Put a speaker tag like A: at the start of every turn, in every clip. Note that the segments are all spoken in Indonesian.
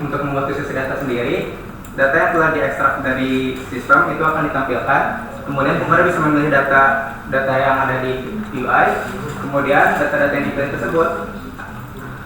A: untuk membuat visualisasi data sendiri, data yang telah diekstrak dari sistem itu akan ditampilkan. Kemudian pengguna bisa memilih data yang ada di UI. Kemudian data-data yang dipilih tersebut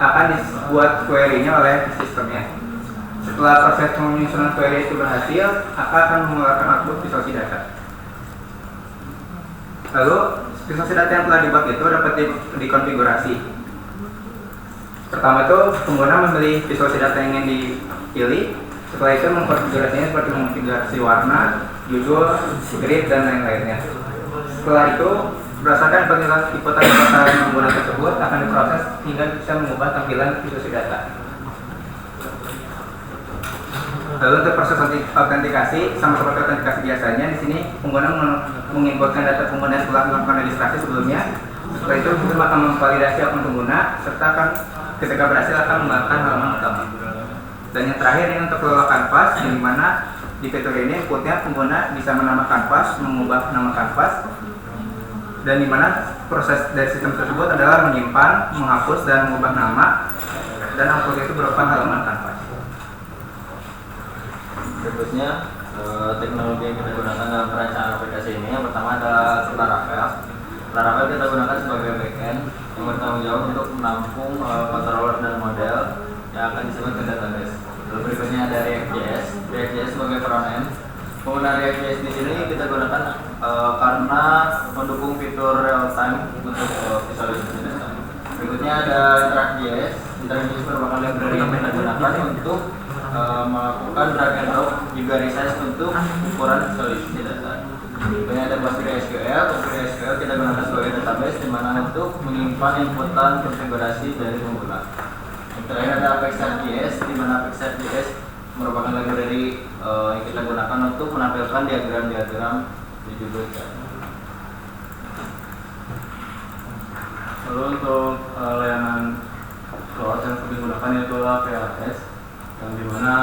A: akan dibuat query-nya oleh sistemnya. Setelah proses penyusunan query itu berhasil, akan mengeluarkan output visualisasi data. Lalu visualisasi data yang telah dibuat itu dapat dikonfigurasi. Pertama itu pengguna memilih visualisasi data yang ingin dipilih. Setelah itu mengkonfigurasinya seperti mengkonfigurasi warna, judul, grid, dan lain-lainnya. Setelah itu berdasarkan inputan pengguna tersebut akan diproses hingga bisa mengubah tampilan visualisasi data. Lalu untuk proses autentikasi, sama seperti autentikasi biasanya, di sini pengguna menginputkan data pengguna setelah melakukan registrasi sebelumnya. Setelah itu sistem akan memvalidasi akun pengguna serta akan ketika berhasil akan menggunakan halaman utama. Dan yang terakhir ini untuk kelola kanvas, di mana di fitur ini inputnya pengguna bisa menambah kanvas, mengubah nama kanvas, dan di mana proses dari sistem tersebut adalah menyimpan, menghapus, dan mengubah nama, dan output itu berupa halaman kanvas.
B: Berikutnya teknologi yang kita gunakan dalam perancangan aplikasi ini, yang pertama adalah Laravel. Laravel kita gunakan sebagai backend yang bertanggung jawab untuk menampung controller dan model yang akan disimpan ke database. Lalu berikutnya ada React.js. React.js sebagai frontend. Penggunaan React.js di sini kita gunakan karena mendukung fitur real time untuk visualisasi data. Berikutnya ada Interact.js. Interact.js merupakan library yang kita gunakan untuk melakukan drag and drop juga resize untuk ukuran visualisasi data. Berikutnya ada PostgreSQL. PostgreSQL kita gunakan sebagai database di mana untuk menyimpan inputan konfigurasi dari pengguna. Yang terakhir ada Apex.js, di mana Apex.js merupakan library yang kita gunakan untuk menampilkan diagram-diagram di judul.
C: Lalu untuk layanan cloud yang digunakan yaitu PLS, yang dimana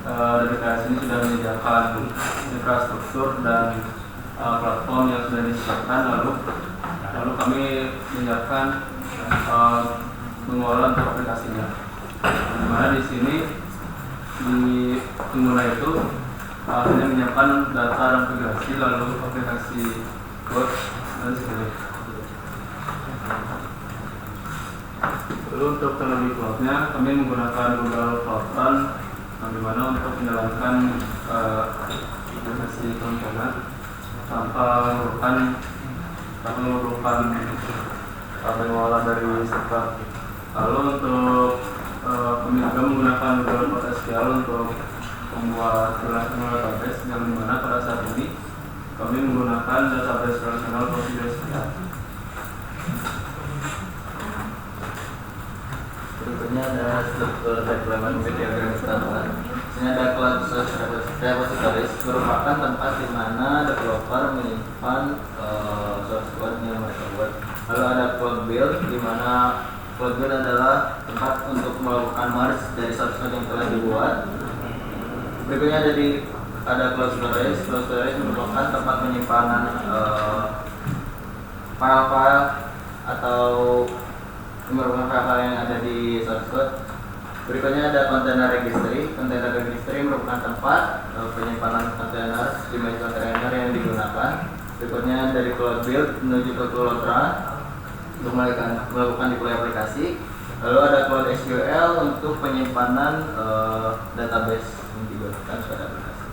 C: dari PLS ini sudah menyediakan infrastruktur dan platform yang sudah disediakan. Lalu kami menyiapkan pengelola untuk aplikasinya. Dimana di sini di pengguna itu hanya menyiapkan data dan konfigurasi, lalu aplikasi code dan sebagainya. Lalu untuk teknologi cloudnya, kami menggunakan Google Cloud Run, yang dimana untuk menjalankan aplikasi komponen tanpa memerlukan pengelola dari server. Lalu untuk kami juga menggunakan Google Cloud SQL untuk membuat relational database, yang dimana pada saat ini kami menggunakan database relational PostgreSQL.
B: Berikutnya ada struktur deployment with diagram standar. Di sini ada cloud repositories, merupakan tempat di mana developer menyimpan source code yang mereka buat. Lalu ada cloud build, di mana cloud build adalah tempat untuk melakukan merge dari source code yang telah dibuat. Berikutnya ada cloud storage. Cloud storage merupakan tempat penyimpanan file-file atau merupakan file-file yang ada di source code. Berikutnya ada container registry. Container registry merupakan tempat penyimpanan kontainer di container yang digunakan. Berikutnya dari cloud build menuju ke cloud run untuk melakukan deploy aplikasi. Lalu ada cloud SQL untuk penyimpanan database yang digunakan pada aplikasi.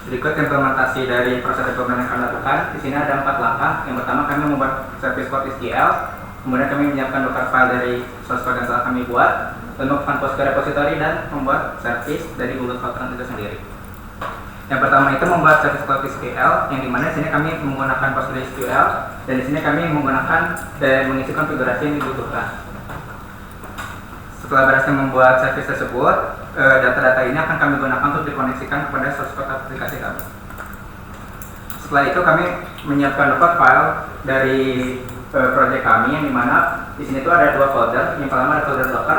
A: Berikut implementasi dari proses development yang kami lakukan. Di sini ada 4 langkah. Yang pertama, kami membuat service code SQL. Kemudian kami menyiapkan docker file dari source code yang telah kami buat, lalu melakukan Postgre repository dan membuat service dari Google Cloud Run itu sendiri. Yang pertama itu membuat service code SQL, yang dimana di sini kami menggunakan PostgreSQL dan di sini kami menggunakan dan mengisi konfigurasi yang dibutuhkan. Setelah berhasil membuat service tersebut, data-data ini akan kami gunakan untuk dikoneksikan kepada source code aplikasi kami. Setelah itu kami menyiapkan docker file dari project kami, yang dimana di sini tuh ada 2 folder. Yang pertama ada folder docker,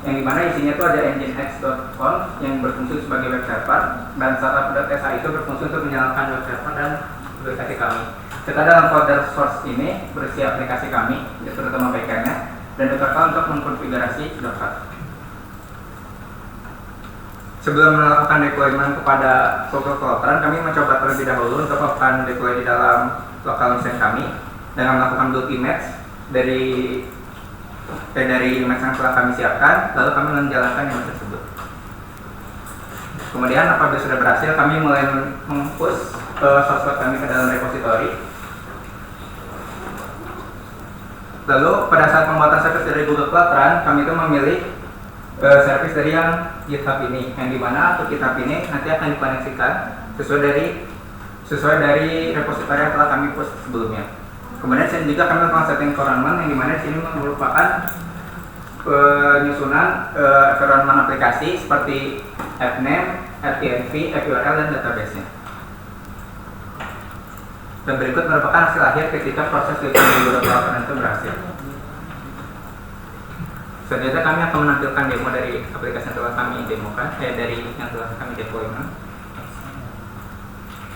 A: yang dimana isinya tuh ada nginx.conf yang berfungsi sebagai web server, dan startup.sh itu berfungsi untuk menjalankan web server dan aplikasi kami. Serta dalam folder source ini berisi aplikasi kami, terutama backendnya, dan total untuk mengkonfigurasi Docker. Sebelum melakukan deployment kepada Google Cloud Run, kami mencoba terlebih dahulu untuk melakukan deploy di dalam lokal mesin kami dengan melakukan build image dari image yang telah kami siapkan, lalu kami menjalankan image tersebut. Kemudian apabila sudah berhasil, kami mulai mempush source code kami ke dalam repository. Lalu pada saat pembuatan service dari Google Cloud Run, kami itu memilih service dari yang GitHub ini, yang dimana untuk GitHub ini nanti akan dikoneksikan sesuai dari repository yang telah kami push sebelumnya. Kemudian sini juga kami melakukan setting environment, yang dimana sini merupakan penyusunan environment aplikasi seperti app name, app env, app URL, dan database-nya. Dan berikut merupakan hasil akhir ketika proses deployment Google Cloud Run itu berhasil. Selanjutnya kami akan menampilkan demo dari aplikasi yang telah kami demokan, dari yang telah kami deployment.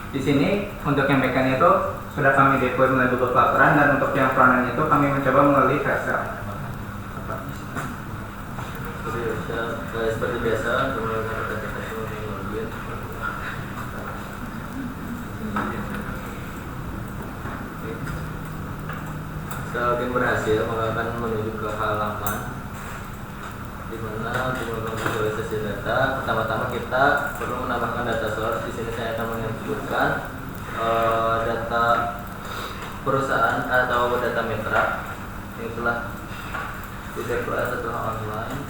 A: Di sini untuk yang backend itu sudah kami deploy melalui Google Cloud Run, dan untuk yang frontend itu kami mencoba melalui Vercel.
B: Seperti biasa, menggunakan teknologi. Setelah login berhasil, maka akan menuju ke halaman di mana untuk melakukan visualisasi data. Pertama-tama kita perlu menambahkan data source. Di sini saya akan menyebutkan data perusahaan atau data mitra yang telah dideploy setelah online.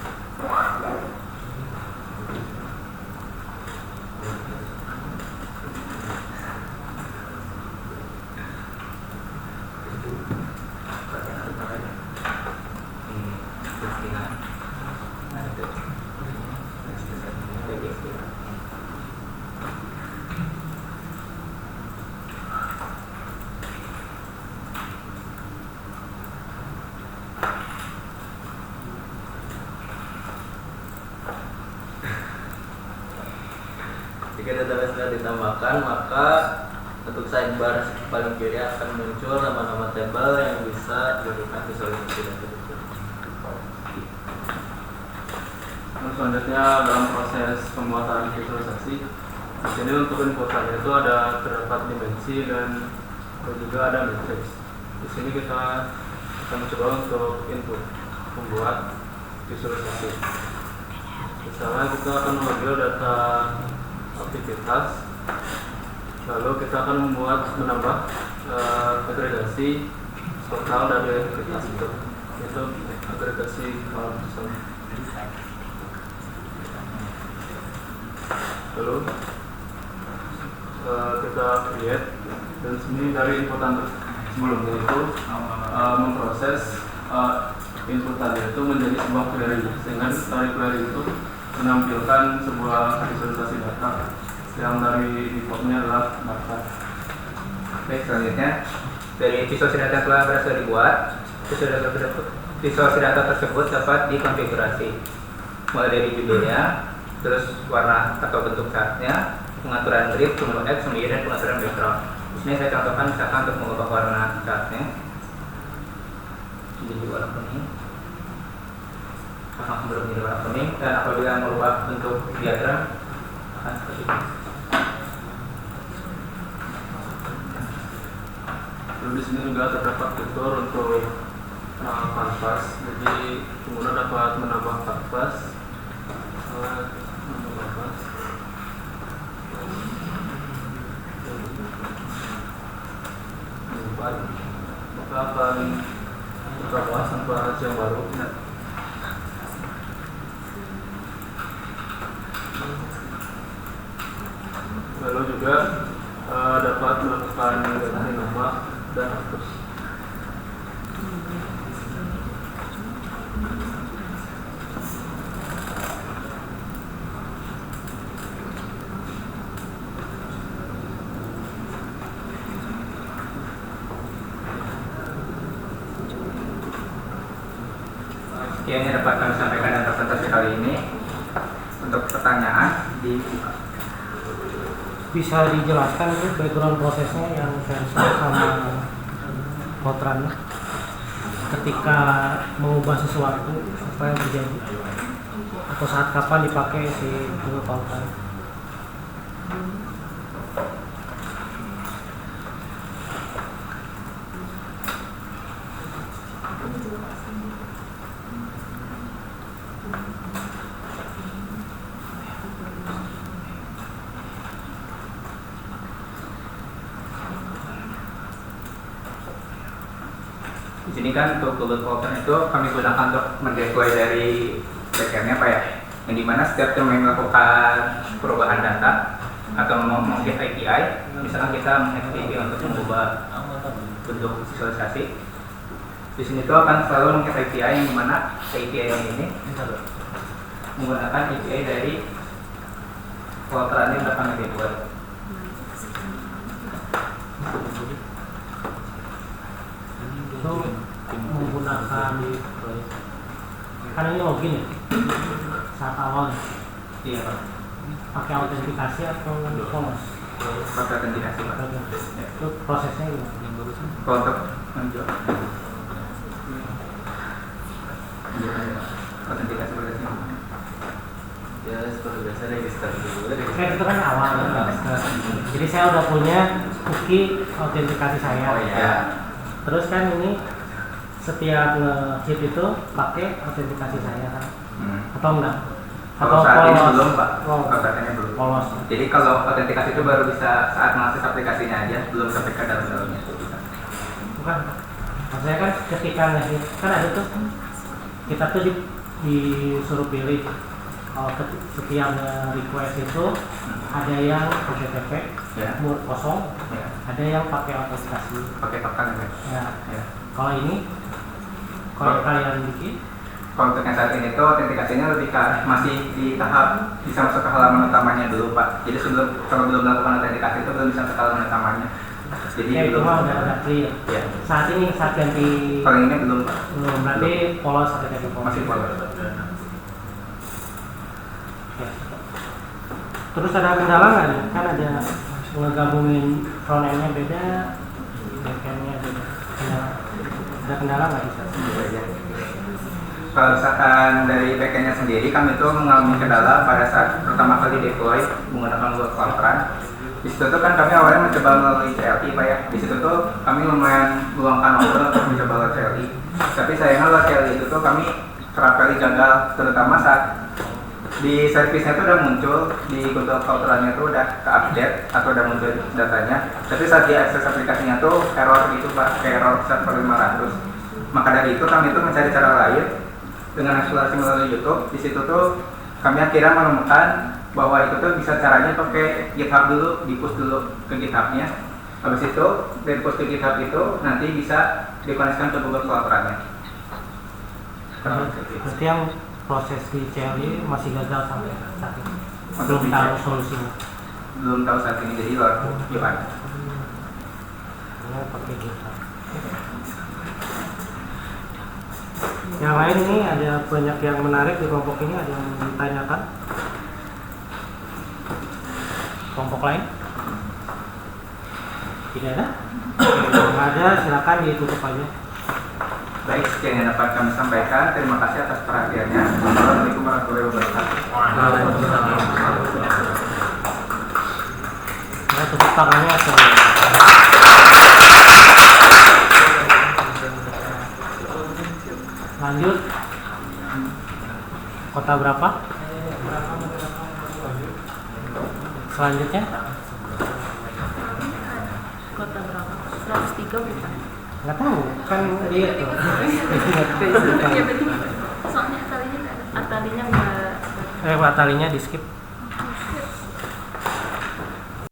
B: Jika database sudah ditambahkan, maka untuk sidebar paling kiri akan muncul nama-nama tabel yang bisa diberikan visualisasi data.
C: Selanjutnya dalam proses pembuatan visualisasi, di sini untuk inputannya itu terdapat dimensi dan juga ada matrix. Di sini kita akan mencoba untuk input membuat visualisasi. Misalnya kita akan mengambil data aktivitas, lalu kita akan menambah agregasi total dari aktivitas itu agregasi kalau misalnya. Lalu kita create, dan sini dari inputan sebelumnya itu memproses inputannya itu menjadi sebuah query, sehingga dari query itu menampilkan sebuah visualisasi data yang dari defaultnya adalah data.
A: Baik, selanjutnya dari visualisasi data yang telah berhasil dibuat, visualisasi data tersebut dapat dikonfigurasi mulai dari judulnya, terus warna atau bentuk chartnya, pengaturan grid, sumber X, sumber Y, dan pengaturan background. Di sini saya contohkan misalkan untuk mengubah warna chartnya menjadi warna kuning, belum menjadi warna kuning, dan apabila merubah bentuk diagram akan seperti ini.
C: Lalu di sini juga terdapat fitur untuk kanvas, jadi pengguna dapat menambah kanvas. Maka akan terdapat kanvas yang baru. Lalu juga dapat melakukan ganti nama dan hapus.
A: Sekian yang dapat kami sampaikan dalam presentasi kali ini. Untuk pertanyaan dibuka.
D: Bisa dijelaskan itu background prosesnya yang Vercel sama Cloud Run? ketika mengubah sesuatu apa yang terjadi atau saat kapan dipakai si Google Calendar.
A: Di sini kan untuk Google Calendar itu kami gunakan untuk mendeploy dari backend-nya Pak ya, yang dimana setiap kami melakukan perubahan data atau mengupdate API, misalkan kita meng-add API untuk mengubah bentuk visualisasi, di sini tuh akan selalu meng-add API yang dimana API ini menggunakan API dari Calendar yang sudah kami deploy.
D: Itu menggunakan kan ini login ya saat awal
A: Iya Pak,
D: pakai autentikasi atau polos.
A: pakai autentikasi Pak.
D: Itu prosesnya gimana?
A: Kalau untuk menjual autentikasi prosesnya.
B: Ya seperti biasa register dulu.
D: Kan itu kan awal ya. Jadi saya udah punya cookie autentikasi saya.
B: Oh iya.
D: Terus kan ini setiap nge-hit itu pakai autentikasi saya kan? Atau enggak?
A: Kalau saat ini belum Pak,
D: Oh,
A: kalau saat ini belum.
D: polos.
A: Jadi kalau autentikasi itu baru bisa saat mengakses aplikasinya aja, belum sampai ke dalamnya.
D: Bukan. Maksudnya kan ketika nge-hit kan ada tuh kita tuh disuruh pilih kalau setiap request itu ada yang HTTP
A: Ya.
D: murni kosong,
A: Ya.
D: ada yang pakai autentikasi.
A: Pakai token ya.
D: Ya.
A: Ya.
D: Kalau ini, kalau kalian bikin,
A: Kalau untuk yang saat ini tuh autentikasinya lebih ke masih di tahap bisa masuk ke halaman utamanya dulu Pak. Jadi kalau belum melakukan autentikasi itu belum bisa ke halaman utamanya. Jadi
D: ya itu
A: belum.
D: mah udah clear.
A: Ya.
D: Saat ini saat ganti
A: Kalau ini belum Pak.
D: belum berarti polos HTTP polos.
A: Masih polos.
D: Ya. Terus ada kendala nggak nih? Kan ada ngegabungin front end-nya beda, back end-nya beda. Ada kendala nggak bisa?
A: Kalau misalkan dari backend-nya sendiri, kami itu mengalami kendala pada saat pertama kali deploy menggunakan Google Calendar. Di situ tuh kan kami awalnya mencoba melalui CLI Pak ya. Di situ tuh kami lumayan meluangkan waktu untuk mencoba lewat CLI. Tapi sayangnya lewat CLI itu tuh kami kerap kali gagal, terutama saat di servisnya tuh udah muncul di Google Calendar-nya tuh udah ke-update atau udah muncul datanya. Tapi saat diakses aplikasinya tuh error gitu Pak, kayak error server 500. Maka dari itu kami tuh mencari cara lain dengan eksplorasi melalui YouTube. Di situ tuh kami akhirnya menemukan bahwa itu tuh bisa caranya pakai GitHub dulu, di-push dulu ke GitHub-nya. Habis itu dari push ke GitHub itu nanti bisa dikoneksikan ke Google Calendar-nya.
D: Berarti yang proses di CLI masih gagal sampai saat ini.
A: Untuk
D: Belum
A: di
D: tahu
A: CLI.
D: solusinya.
A: Belum tahu saat ini, jadi lewat UI.
D: Ya, pakai GitHub. Yang lain ini ada banyak yang menarik di kelompok ini, ada yang ditanyakan. Kelompok lain? Tidak ada? Kalau nggak ada, silakan ditutup aja.
A: Baik, sekian yang dapat kami sampaikan. Terima kasih atas perhatiannya. Assalamualaikum warahmatullahi wabarakatuh.
D: Ya, tepuk tangannya semua. Lanjut. Kota berapa? Selanjutnya
E: Kota berapa? 103 bukan?
D: nggak tahu, kan dia tuh.
E: Iya betul. Soalnya atalinya nggak ada. Atalinya nggak.
D: Atalinya di skip.